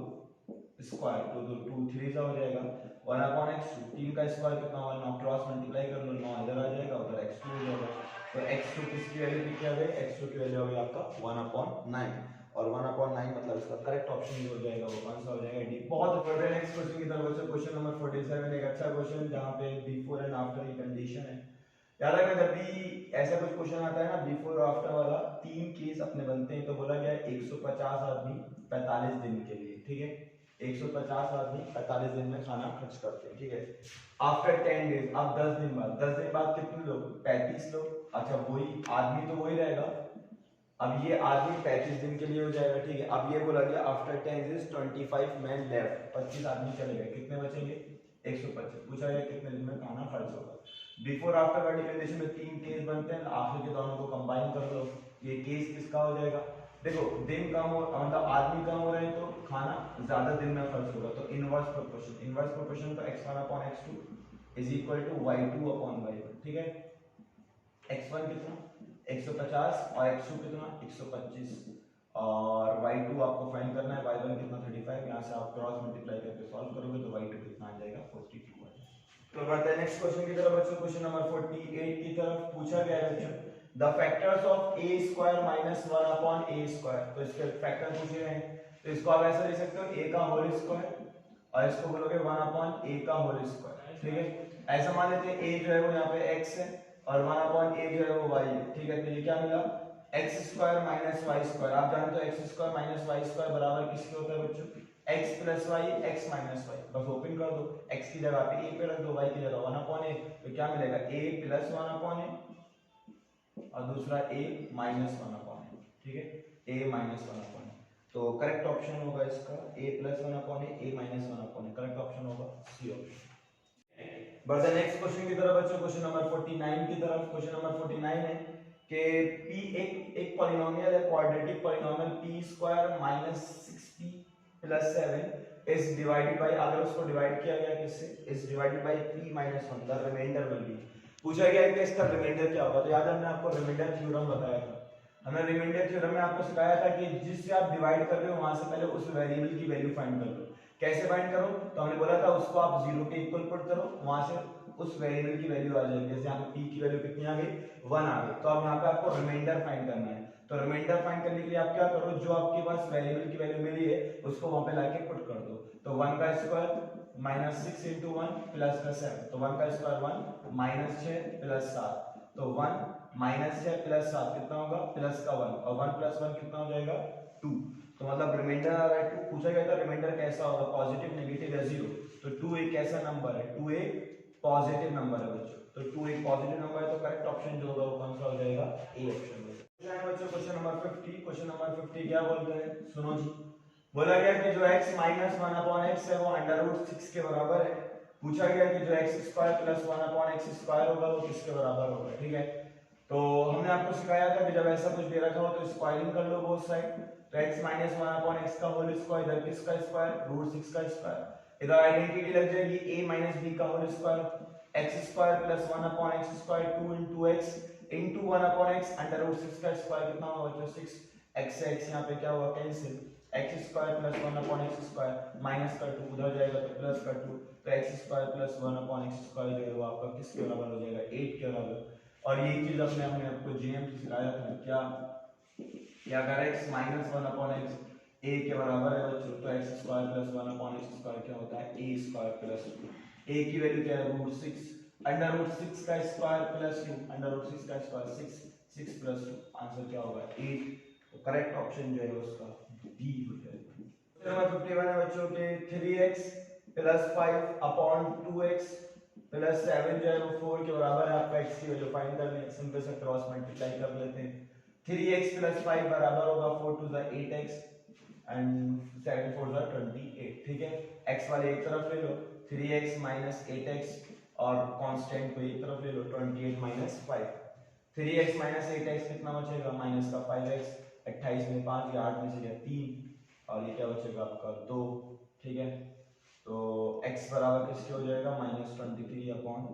स्क्वायर, तो 2 3 सा हो जाएगा 1/x2, 3 का स्क्वायर कितना होगा 9, क्रॉस मल्टीप्लाई कर लो 9 इधर आ जाएगा उधर x2 हो जाएगा, तो x2 किसकी वैल्यू कितनी आ गई x2 की वैल्यू आ गई आपका 1/9, और 1/9 मतलब इसका करेक्ट ऑप्शन जो हो जाएगा वो कौन सा हो जाएगा डी। बहुत इंपॉर्टेंट नेक्स्ट क्वेश्चन की तरफ बच्चों, क्वेश्चन नंबर 47 एक अच्छा क्वेश्चन जहां पे बिफोर एंड आफ्टर की कंडीशन है। याद रखना जब भी ऐसा कुछ क्वेश्चन आता है ना बिफोर और आफ्टर वाला, 3 केस अपने बनते हैं, तो बोला गया है 150 आदमी 45 दिन के लिए, ठीक है। 150 आदमी 45 दिन में खाना खर्च करते हैं, ठीक है। आफ्टर 10 डेज, अब 10 दिन बाद, 10 दिन बाद कितने लोग 35 लोग, अच्छा वही आदमी तो वही रहेगा, अब ये आदमी 35 दिन के लिए हो जाएगा, ठीक है। अब ये बोला गया आफ्टर 10 डेज 25 मैन लेफ्ट, 25 आदमी चले गए, कितने बचेंगे 125, पूछा गया कितने दिन में खाना खर्च होगा। बिफोर आफ्टर वाली कंडीशन में 3 केस बनते हैं, आखिर के दोनों को कंबाइन कर लो, ये केस किसका हो जाएगा, देखो दिन कम हो मतलब आदमी कम हो रहे हैं तो खाना ज्यादा दिन में खर्च होगा, तो इनवर्स प्रोपोर्शन तो x1/x2 is equal to y2/y1, ठीक है। x1 कितना 150 और x2 कितना 125 और y2 आपको फाइंड करना है, y1 कितना 35, यहाँ से आप क्रॉस मल्टीप्लाई करके सॉल्व करोगे तो y2 कितना आ जाएगा 42 आ जाएगा। तो बढ़ते हैं नेक्स्ट क्वेश्चन की तरफ बच्चों, क्वेश्चन नंबर 48 की तरफ पूछा गया है बच्चों the factors of a square minus 1/a square, तो इसके फैक्टर पूछे गए हैं, तो इसको आप ऐसा लिख सकते हो a का होल स्क्वायर और इसको बोलोगे 1/a का होल स्क्वायर, ठीक है। ऐसा मान लेते हैं a जो है वो यहाँ पे x है और 1/a जो है वो y है, ठीक है। तो ये क्या मिला x square minus y square, आप जानते हो x square minus y square बराबर किसके होता है बच्चों x plus y x minus y, बस ओपन कर दो, x की जगह पे a पे रख दो, y की जगह 1/a, तो क्या मिलेगा a प्लस 1/a और दूसरा a माइनस 1/a, ठीक है, a माइनस 1/a। तो करेक्ट ऑप्शन होगा इसका a plus one upon A minus one upon A, correct option होगा सी ऑप्शन। बढ़ते नेक्स्ट क्वेश्चन की तरफ बच्चों, क्वेश्चन नंबर 49 की तरफ। क्वेश्चन नंबर 49 है कि p एक पॉलिनोमियल है, quadratic polynomial p square minus 6p plus 7 is divided by, अगर उसको डिवाइड किया गया किससे, is divided by p minus 1, the remainder will be. पूछा गया है कि इसका रिमाइंडर क्या होगा। तो याद है हमने आपको रिमाइंडर थ्योरम बताया था। हमने रिमाइंडर थ्योरम में आपको सिखाया था कि जिससे आप डिवाइड कर रहे हो वहां से पहले उस वेरिएबल की वैल्यू फाइंड कर लो। कैसे फाइंड करो, तो हमने बोला था उसको आप 0 के इक्वल पुट करो, वहां से उस वेरिएबल की वैल्यू आ जाएगी। जैसे यहाँ पे p की वैल्यू कितनी आ गई, 1 आ गई। तो अब यहाँ पे आपको रिमाइंडर फाइंड करना है। तो रिमाइंडर फाइंड करने के लिए आप क्या करो, जो आपके पास वेरिएबल की वैल्यू मिली है उसको वहां पे लाके पुट कर दो। तो 1 का स्क्वायर माइनस 6 इंटू 1 प्लस का 7, तो 1 का स्क्वायर 1 माइनस 6 प्लस 7, तो 1 माइनस 6 प्लस 7 कितना होगा, प्लस का 1, और 1 प्लस 1 कितना हो जाएगा 2। तो मतलब रिमाइंडर आ रहा है 2। पूछा गया था रिमाइंडर कैसा होगा, पॉजिटिव, नेगेटिव या जीरो। तो 2 एक ऐसा नंबर है, 2 एक पॉजिटिव नंबर है बच्चों। तो 2 एक पॉजिटिव नंबर है, तो करेक्ट ऑप्शन जो होगा वो कौन सा हो जाएगा, ए ऑप्शन होगा। बच्चों क्वेश्चन नंबर 50। क्वेश्चन नंबर 50 क्या बोलते हैं, सुनो जी। बोला गया कि जो x माइनस 1 अपॉन x है वो अंडर रूट 6 के बराबर है। पूछा गया कि जो x square plus 1 upon x square होगा वो किसके बराबर होगा। ठीक है, तो हमने आपको सिखाया था कि जब ऐसा कुछ दे रखा हो तो स्क्वायरिंग कर लो बोथ साइड। तो x माइनस 1 अपॉन x का होल स्क्वायर, इधर किसका स्क्वायर, रूट 6 का स्क्वायर। इधर आइडेंटिटी लग जाएगी a माइनस b का whole square, x square plus 1 upon x square 2 into x into 1 upon x under root 6 का स्क्वायर कितना होगा बच्चों 6। x से x यहाँ पे क्या होगा cancel, x square plus 1 upon x square minus का 2 उधर जाएगा तो प्लस का 2, तो x square plus 1 upon x square जो है वो आपका किसके बराबर हो जाएगा, 8 के बराबर। और ये चीज हमने आपको जीएम से सिखाया था क्या, कि अगर x minus 1 upon x a के बराबर है बच्चों, तो x square plus 1 upon x square क्या होता है, a स्क्वायर प्लस 2। a की वैल्यू क्या है, रूट 6, अंडर रूट 6 का स्क्वायर प्लस 2, अंडर रूट 6 का स्क्वायर 6, 6 प्लस 2, आंसर क्या होगा 8। तो करेक्ट ऑप्शन जो है उसका डी हो जाएगा। नंबर 51 है बच्चों के 3x plus 5 upon 2x plus 7 जो है वो 4 के बराबर है। आपका x की वैल्यू फाइंड करनी है, सिंपल से क्रॉस मल्टीप्लाई कर लेते हैं। 3x प्लस 5 बराबर होगा 4 to the 8x and 7 4 the 28। ठीक है, x वाले एक तरफ ले लो, 3x माइनस 8x, और कांस्टेंट को एक तरफ ले लो 28 माइनस 5। 3x माइनस 8x कितना बचेगा, माइनस का 5x, 28 में 5 या 8 में से गया 3, और ये क्या बचेगा आपका 2। ठीक है, तो x बराबर किसके हो जाएगा, माइनस 23 अपॉन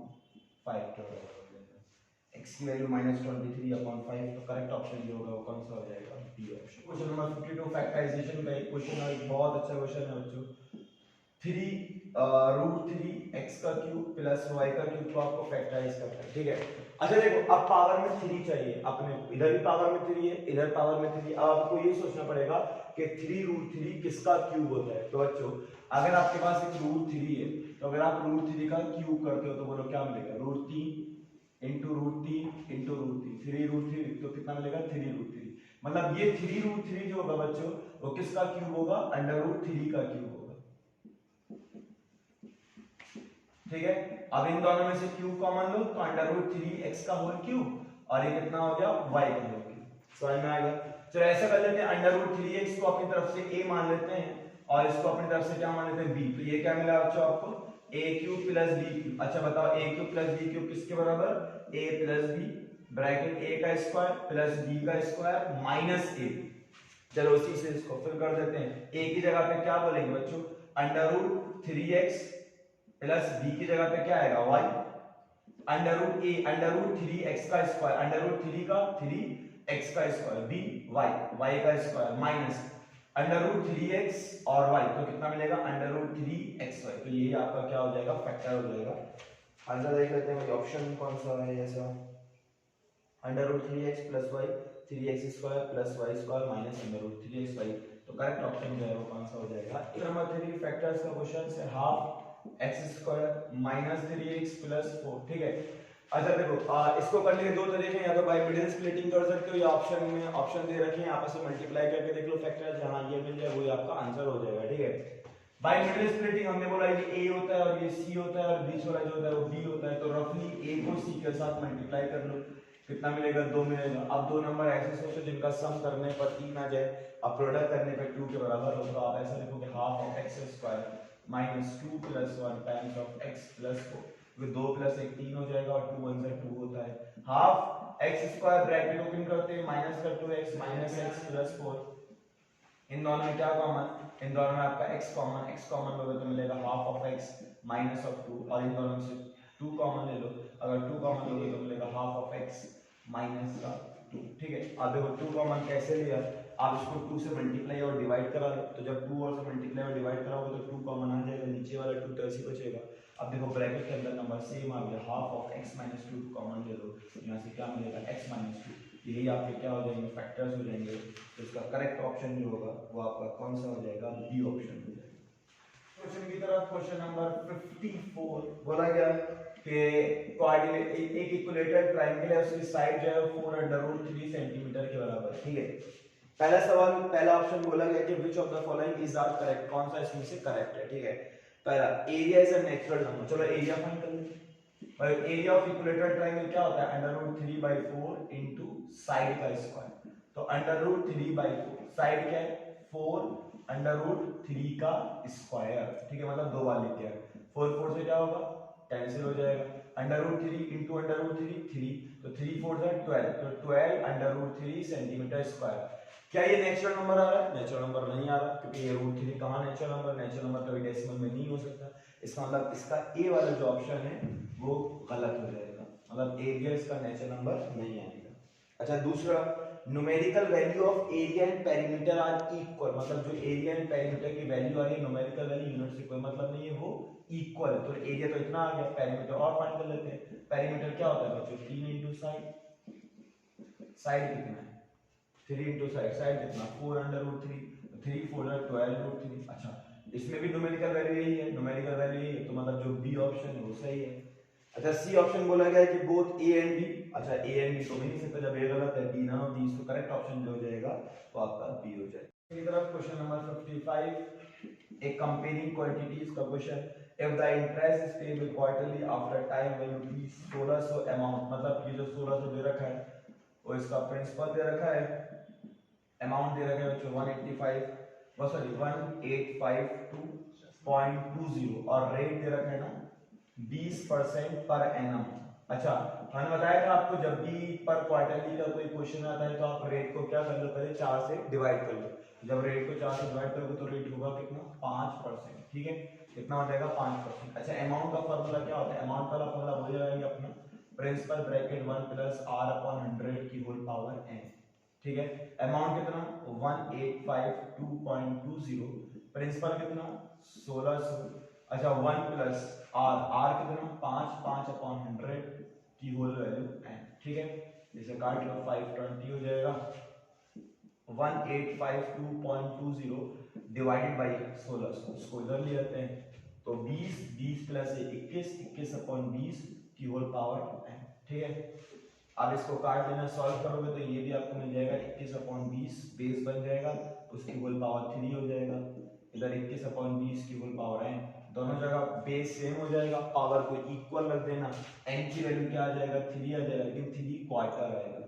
5 के बराबर हो जाएगा। x की वैल्यू माइनस 23 अपॉन 5, तो करेक्ट ऑप्शन जो होगा वो कौन सा हो जाएगा, D option. Question number 52 factorisation का एक क्वेश्चन है, बहुत अच्छा क्वेश्चन है बच्चों। 3 रूट 3 x का क्यूब प्लस y का क्यूब को आपको फैक्टराइज करना है। ठीक है, अच्छा देखो अब पावर में 3 चाहिए अपने, इधर भी पावर में 3 है, इधर पावर में 3। अब आपको ये सोचना पड़ेगा कि 3 रूट 3 किसका क्यूब होता है। तो बच्चों अगर आपके पास एक रूट 3 है, तो अगर आप रूट 3 का क्यूब करते हो तो बोलो क्या मिलेगा, root 3 into root 3 into root 3, 3 root 3 तो कितना मिलेगा 3 रूट 3। मतलब ये 3 रूट 3 जो होगा बच्चों वो किसका क्यूब होगा, अंडर रूट 3 का क्यूब होगा। ठीक है, अब इन दोनों में से क्यूब कॉमन लो तो अंडर रूट 3x का होल क्यूब, और ये कितना हो गया y का होल क्यूब। समझ में आएगा। चलो ऐसा कर लेते हैं, अंडर रूट 3x को अपनी तरफ से a मान लेते हैं और इसको अपनी तरफ से क्या मान लेते हैं b। तो ये क्या मिला बच्चों आपको, a cube plus b cube. अच्छा बताओ a cube plus b cube किसके बराबर, a plus b, bracket a का स्क्वायर प्लस b का स्क्वायर माइनस a। चलो उसी से इसको फिल कर देते हैं, a की जगह पे क्या बोलेंगे बच्चों, under root 3x plus b की जगह पे क्या आएगा y, under root a under root 3x का स्क्वायर, अंडर रूट 3 का 3x का स्क्वायर, b y का square minus under root 3x और y, तो कितना मिलेगा अंडर रूट 3xy। तो ये आपका क्या हो जाएगा, फैक्टर हो जाएगा। आंसर देख लेते हैं ऑप्शन कौन सा है ऐसा, under root 3x plus y 3x square plus y square minus under root 3xy। तो करेक्ट ऑप्शन जो है वो कौन सा हो जाएगा, नंबर 3 फैक्टर्स का क्वेश्चन है, half x square minus 3x plus 4। ठीक है, अच्छा देखो इसको करने के दो तरीके हैं, या तो बाय मिडिल स्प्लिटिंग कर सकते हो, या ऑप्शन में ऑप्शन दे रखे हैं आपस में मल्टीप्लाई करके देख लो फैक्टर, जहां ये मिल जाए वही आपका आंसर हो जाएगा। ठीक है, बाय मिडिल स्प्लिटिंग हमने बोला ये a होता है और ये c होता है और बीच वाला जो होता है वो b होता है, तो रफली a को c के साथ मल्टीप्लाई कर लो, कितना मिलेगा 2 मिलेगा। अब दो नंबर ऐसे सोचो जिनका सम करने पर 3 आ जाए, अब प्रोडक्ट करने पर 2 के बराबर हो, तो आप ऐसा लिखोगे half of x square minus 2 plus 1 times of x plus 4, तो 2 प्लस 1 3 हो जाएगा और 2 1 से 2 होता है। Half x square bracket open करते हैं माइनस कर 2x माइनस एक्स प्लस 4, इन दोनों में क्या कॉमन, इन दोनों में आपका x कॉमन लोगे तो मिलेगा half of x minus of 2, और इन दोनों में से 2 कॉमन ले लो, अगर 2 कॉमन लोगे तो मिलेगा हाफ ऑफ x माइनस का 2। ठीक है, अब देखो 2 कॉमन कैसे लिया, आप इसको 2 से मल्टीप्लाई और डिवाइड करा लो, तो जब 2 और से मल्टीप्लाई और डिवाइड कराओगे तो 2 कॉमन आ जाएगा, नीचे वाला 2 तो ऐसे बचेगा। अब देखो ब्रैकेट के अंदर नंबर सेम आ गया, half of x minus 2 common ले लो, यहाँ से क्या मिलेगा x माइनस 2, यही आपके क्या हो जाएंगे, फैक्टर्स हो जाएंगे। तो इसका करेक्ट ऑप्शन जो होगा वो आपका कौन सा हो जाएगा, बी ऑप्शन हो जाएगा। क्वेश्चन की तरफ, क्वेश्चन नंबर 54 बोला गया कि कोऑर्डिनेट एक इक्विलेटरल ट्रायंगल है, उसकी साइड जो है 4√3 सेंटीमीटर के बराबर है। ठीक है, पहला सवाल, पहला ऑप्शन बोला गया कि which of the following is are correct, कौन सा इसमें से करेक्ट है। ठीक है, पहला area is a natural number, चलो एरिया फाइंड कर लेते हैं। और एरिया ऑफ इक्विलेटरल ट्रायंगल क्या होता है, √3/4 इनटू साइड का स्क्वायर, तो √3/4 साइड क्या है 4 √3 का स्क्वायर। ठीक है, मतलब दो बार लिख दिया, 4 4 से क्या होगा कैंसिल हो जाएगा, √3 इनटू √3 3, तो 3 4 से 12, तो 12 √3 सेंटीमीटर स्क्वायर। क्या ये नेचुरल नंबर आ रहा है, नेचुरल नंबर नहीं आ रहा, क्योंकि ये √3 कहाँ नेचुरल नंबर, नेचुरल नंबर कभी डेसिमल में नहीं हो सकता। इसका मतलब इसका ए वाला जो ऑप्शन है वो गलत हो जाएगा, मतलब एरिया इसका नेचुरल नंबर नहीं आएगा। अच्छा, दूसरा, numerical value of area and perimeter are equal, मतलब जो एरिया एंड पेरीमीटर की वैल्यू आ रही है, न्यूमेरिकल वैल्यू यूनिट से कोई मतलब नहीं है, वो इक्वल है। तो एरिया तो इतना आ गया, पेरीमीटर और फाइंड कर लेते हैं। पेरीमीटर क्या होता है बच्चों, 3 इनटू साइड, साइड कितना है 3 इनटू साइड, साइड कितना 4√3, 3 4 12√3। अच्छा, इसमें भी न्यूमेरिकल वैल्यू यही है, न्यूमेरिकल वैल्यू यही है, तो मतलब जो बी ऑप्शन है वो सही है। अच्छा, सी ऑप्शन बोला गया है कि बोथ ए एंड बी, अच्छा ए एंड बी तो नहीं सकता, जब ए गलत है बी नन ऑफ दीस, तो करेक्ट ऑप्शन जो हो जाएगा वो आपका बी हो जाएगा। इसी तरह क्वेश्चन नंबर 55, एक कंपेयरिंग क्वांटिटीज का question, if the interest is payable quarterly after time when rupees 1600 amount, मतलब ये जो 1600 दे रखा है वो इसका प्रिंसिपल दे रखा है, अमाउंट दे रखा है बच्चों 1852.20 और रेट दे रखा है ना 20% पर एनम। अच्छा, हमने बताया था आपको जब भी पर क्वार्टरली का कोई क्वेश्चन आता है तो आप रेट को क्या कर लो, पहले 4 से डिवाइड कर लो, जब रेट को 4 से डिवाइड करोगे तो रेट होगा कितना 5%। ठीक है, कितना हो जाएगा 5%। अच्छा, अमाउंट का फार्मूला क्या होता है, अमाउंट का फार्मूला हो जाएगा अपना प्रिंसिपल ब्रैकेट 1 प्लस r/100 की होल पावर n। ठीक है, अमाउंट कितना 1852.20, प्रिंसिपल कितना 1600। अच्छा, 1 प्लस r कितना 5/100 की होल वैल्यू n। ठीक है, इसे काट लो 520 हो जाएगा, 1852.20 डिवाइडेड बाई 1600, इसको इधर ले आते हैं, तो 20 प्लस 21, 21/20 की होल पावर n। ठीक है, अब इसको काट देना, सॉल्व करोगे तो ये भी आपको मिल जाएगा 21/20 बेस बन जाएगा, उसकी होल पावर 3 हो जाएगा, इधर 21/20 की होल पावर n, दोनों जगह बेस सेम हो जाएगा, पावर को इक्वल रख देना, n की वैल्यू क्या आ जाएगा 3 आ जाएगा, लेकिन 3 क्वार्टर आएगा,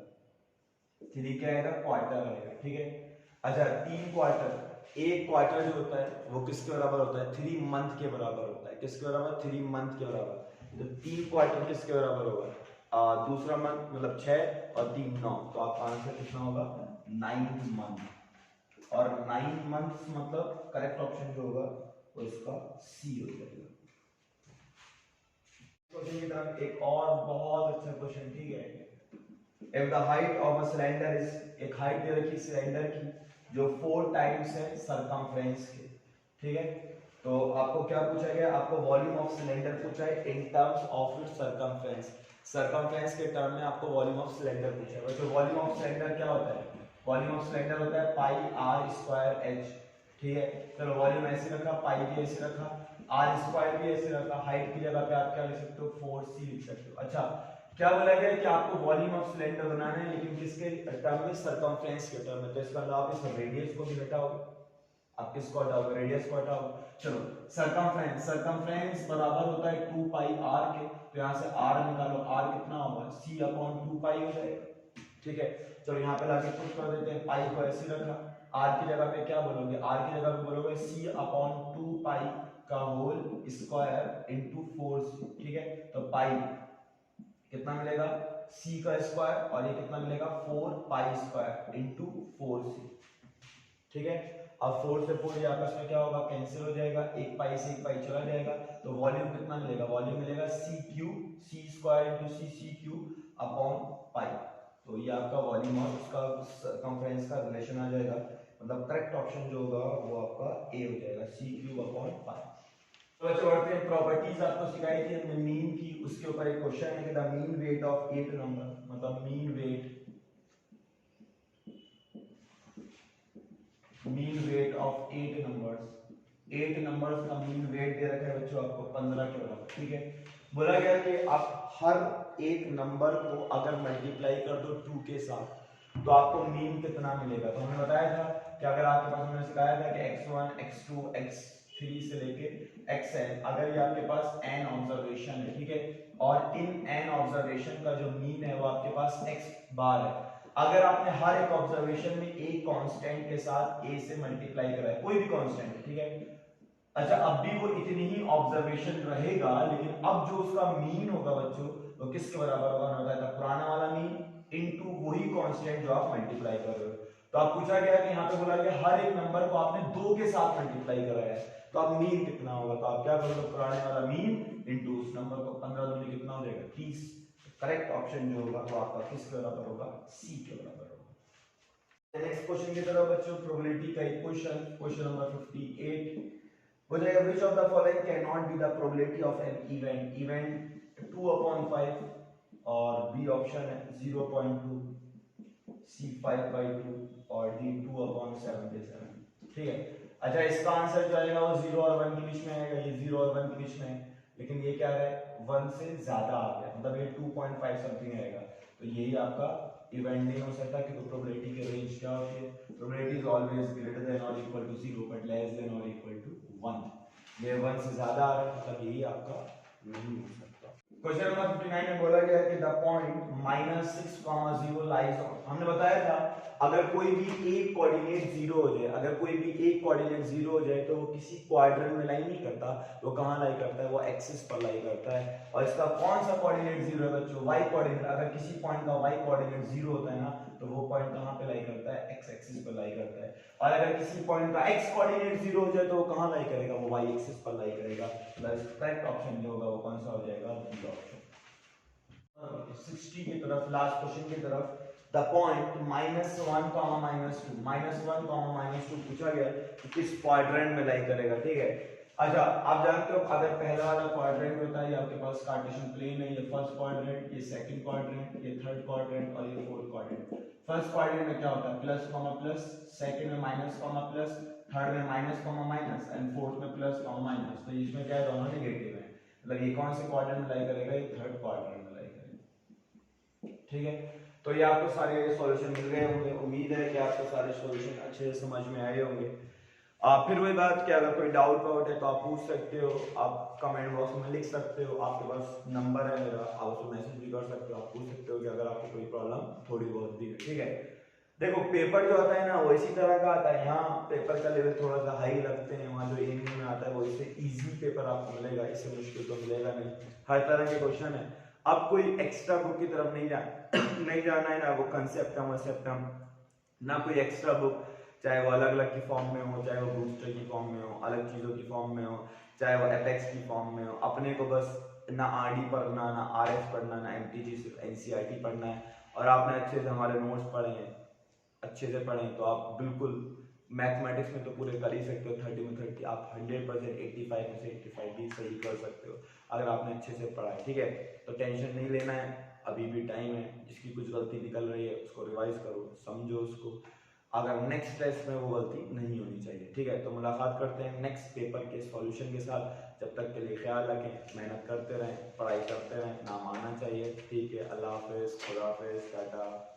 3 क्या आएगा क्वार्टर आएगा। ठीक है, अच्छा 3 क्वार्टर, एक क्वार्टर जो होता है वो किसके बराबर होता है 3 मंथ के बराबर होता है, किसके बराबर 3 मंथ के बराबर, तो 3 क्वार्टर किसके बराबर होगा, दूसरा मंथ मतलब 6 और 3 9, तो आपका आंसर कितना होगा 9 मंथ, और 9 मंथ्स मतलब करेक्ट ऑप्शन जो होगा वो इसका सी हो जाएगा। क्वेश्चन की तरफ एक और बहुत अच्छा क्वेश्चन, ठीक है, if the height of a cylinder is, एक हाइट दे रखी सिलेंडर की जो 4 टाइम्स है सरकमफ्रेंस के। ठीक है, तो आपको क्या पूछा गया, आपको वॉल्यूम ऑफ सिलेंडर पूछा है in terms of its circumference, circumference के टर्म में आपको वॉल्यूम ऑफ सिलेंडर पूछा है। तो वॉल्यूम ऑफ सिलेंडर क्या होता है, वॉल्यूम ऑफ सिलेंडर होता है पाई आर स्क्वायर एच। ठीक है, चलो वॉल्यूम ऐसे रखा, पाई भी ऐसे रखा, आर स्क्वायर भी ऐसे रखा, हाइट की जगह पे आप क्या लिख सकते हो 4c लिख सकते हो। अच्छा, क्या बोला गया कि आपको वॉल्यूम ऑफ सिलेंडर बनाना है, लेकिन किसके टर्म में, सरकमफ्रेंस के टर्म में, तो इसका मतलब आप इस रेडियस को भी हटाओगे, आप किसको हटाओगे, रेडियस को हटाओगे। चलो सरकमफ्रेंस बराबर होता है 2 पाई r के, तो यहाँ से r निकालो, r कितना होगा c अपॉन 2 पाई हो जाएगा, ठीक है। चलो यहाँ पे लाके पुट कर देते हैं, पाई को ऐसे रखा, r की जगह पे क्या बोलोगे, r की जगह पे बोलोगे c अपॉन 2 पाई का होल स्क्वायर इनटू 4c, ठीक है। तो पाई कितना मिलेगा c का स्क्वायर और ये कितना मिलेगा 4 पाई स्क्वायर इनटू 4c, ठीक है। अब 4 से 4 ये आपस में क्या होगा, कैंसिल हो जाएगा, एक पाई से एक पाई चला जाएगा, तो वॉल्यूम कितना मिलेगा, वॉल्यूम मिलेगा c cube c square into c cube upon pi. तो ये आपका वॉल्यूम और उसका सरकमफ्रेंस का रिलेशन आ जाएगा, मतलब करेक्ट ऑप्शन जो होगा वो आपका ए हो जाएगा, c क्यूब अपॉन पाई। तो बच्चों बढ़ते हैं, प्रॉपर्टीज आपको सिखाई थी हमने मीन की, उसके ऊपर एक क्वेश्चन है कि the mean weight of 8 number, मतलब mean weight of 8 numbers, 8 numbers का मीन वेट दे रखा है बच्चों आपको 15 के बराबर, ठीक है। बोला गया कि आप हर एक नंबर को अगर मल्टीप्लाई कर दो 2 के साथ तो आपको मीन कितना मिलेगा। तो हमने बताया था कि अगर आपके पास, हमने सिखाया था कि x1 x2 x3 से लेके xn, अगर ये आपके पास n ऑब्जर्वेशन है, ठीक है, और इन n ऑब्जर्वेशन का जो मीन है वो आपके पास x बार है, अगर आपने हर एक ऑब्जर्वेशन में एक कांस्टेंट के साथ a से मल्टीप्लाई करा है, कोई भी कांस्टेंट, ठीक है, अच्छा अब भी वो इतनी ही ऑब्जर्वेशन रहेगा, लेकिन अब जो उसका मीन होगा बच्चों वो किसके बराबर होगा, हमने बताया था पुराना वाला मीन इनटू वही कांस्टेंट जो आप मल्टीप्लाई कर रहे हो। तो आप पूछा गया कि यहाँ पे बोला गया हर एक नंबर को आपने 2 के साथ मल्टीप्लाई कराया है, तो अब मीन कितना होगा, तो आप क्या करोगे, पुराने वाला मीन इनटू उस नंबर को, 15 दूनी कितना हो जाएगा 30। करेक्ट ऑप्शन जो होगा वो आपका किसके बराबर होगा, सी के बराबर होगा। नेक्स्ट क्वेश्चन की तरफ बच्चों, प्रोबेबिलिटी का एक क्वेश्चन नंबर 58 हो जाएगा, which of the following cannot be the probability of an event 2/5 और B ऑप्शन है 0.2, C 5/2 और D 2/77, ठीक है। अच्छा इसका आंसर जो आएगा वो 0 और 1 के बीच में आएगा, ये 0 और 1 के बीच में है, लेकिन ये क्या है 1 से ज्यादा आ गया, मतलब ये 2.5 समथिंग आएगा, तो यही आपका इवेंट नहीं हो सकता, क्योंकि प्रोबेबिलिटी के रेंज क्या होती है, probability is always greater than और equal to 0 but less than और इक्वल टू 1। ये 1 से ज्यादा आ रहा है, मतलब यही आपका नहीं हो सकता। क्वेश्चन नंबर 59 में बोला गया है कि द पॉइंट -6,0 लाइज ऑन, हमने बताया था अगर कोई भी एक कोऑर्डिनेट 0 हो जाए, अगर कोई भी एक कोऑर्डिनेट 0 हो जाए तो वो किसी क्वाड्रेंट में लाई नहीं करता, वो कहां लाई करता है, वो एक्सिस पर लाई करता है। और इसका कौन सा कोऑर्डिनेट 0 है बच्चों, y कोऑर्डिनेट। अगर किसी पॉइंट का y कोऑर्डिनेट 0 होता है ना, तो वो पॉइंट कहां पे लाई करता है, x एक्सिस पर लाई करता है। और अगर किसी पॉइंट का x कोऑर्डिनेट 0 हो जाए तो वो कहां लाई करेगा, वो y एक्सिस पर लाई करेगा। मतलब करेक्ट ऑप्शन जो होगा वो कौन सा हो जाएगा, बी ऑप्शन। 60 की तरफ, लास्ट क्वेश्चन की तरफ, द पॉइंट -1, -2 पूछा गया कि किस क्वाड्रेंट में लाई करेगा, ठीक है। अच्छा आप जानते हो अगर पहला वाला क्वाड्रेंट होता है, ये आपके पास कार्टेशियन प्लेन है, ये फर्स्ट क्वाड्रेंट, ये सेकंड क्वाड्रेंट, ये थर्ड क्वाड्रेंट और ये फोर्थ क्वाड्रेंट। फर्स्ट क्वाड्रेंट में क्या होता है प्लस कॉमा प्लस, सेकंड में माइनस कॉमा प्लस, थर्ड में minus comma minus and fourth में प्लस कॉमा माइनस। तो इसमें क्या है, दोनों नेगेटिव है, मतलब ये कौन से क्वाड्रेंट में लाई करेगा, ये थर्ड क्वाड्रेंट में लाई करेगा, ठीक है। तो ये आपको सारे सॉल्यूशन मिल गए होंगे, उम्मीद है कि आपको सारे सॉल्यूशन अच्छे से समझ में आए होंगे। फिर वही बात कि अगर कोई डाउट वाउट है तो आप पूछ सकते हो, आप कमेंट बॉक्स में लिख सकते हो, आपके पास नंबर है मेरा, आप उसको मैसेज भी कर सकते हो, आप पूछ सकते हो कि अगर आपको कोई प्रॉब्लम थोड़ी बहुत भी है, ठीक है। देखो पेपर जो आता है ना वो इसी तरह का आता है, यहाँ पेपर का लेवल थोड़ा सा हाई रखते हैं, वहाँ जो एमयू में आता है वो इससे इजी पेपर आपको मिलेगा, इससे मुश्किल तो मिलेगा नहीं, हर तरह के क्वेश्चन है। अब कोई एक्स्ट्रा बुक की तरफ नहीं जाना है ना, वो कंसेप्टम ना कोई एक्स्ट्रा बुक, चाहे वो अलग अलग की फॉर्म में हो, चाहे वो बूस्टर की फॉर्म में हो, अलग चीज़ों की फॉर्म में हो, चाहे वो एपेक्स की फॉर्म में हो, अपने को बस ना आरडी पढ़ना, ना आरएफ पढ़ना, ना एमटीजी, सिर्फ एनसीईआरटी पढ़ना है, और आपने अच्छे से हमारे नोट्स पढ़े हैं, अच्छे से पढ़ें, तो आप बिल्कुल मैथमेटिक्स में तो पूरे कर ही सकते हो, 30 में 30 आप 100%, 85 में से 85 भी सही कर सकते हो अगर आपने अच्छे से पढ़ा है, ठीक है। तो टेंशन नहीं लेना है, अभी भी टाइम है, जिसकी कुछ गलती निकल रही है उसको रिवाइज करो, समझो उसको, अगर नेक्स्ट टेस्ट में वो गलती नहीं होनी चाहिए, ठीक है। तो मुलाकात करते हैं नेक्स्ट पेपर के सॉल्यूशन के साथ, जब तक के लिए ख्याल रखें, मेहनत करते रहें, पढ़ाई करते रहें, नाम आना चाहिए, ठीक है। अल्लाह हाफिज़, खुदा हाफिज़, टाटा।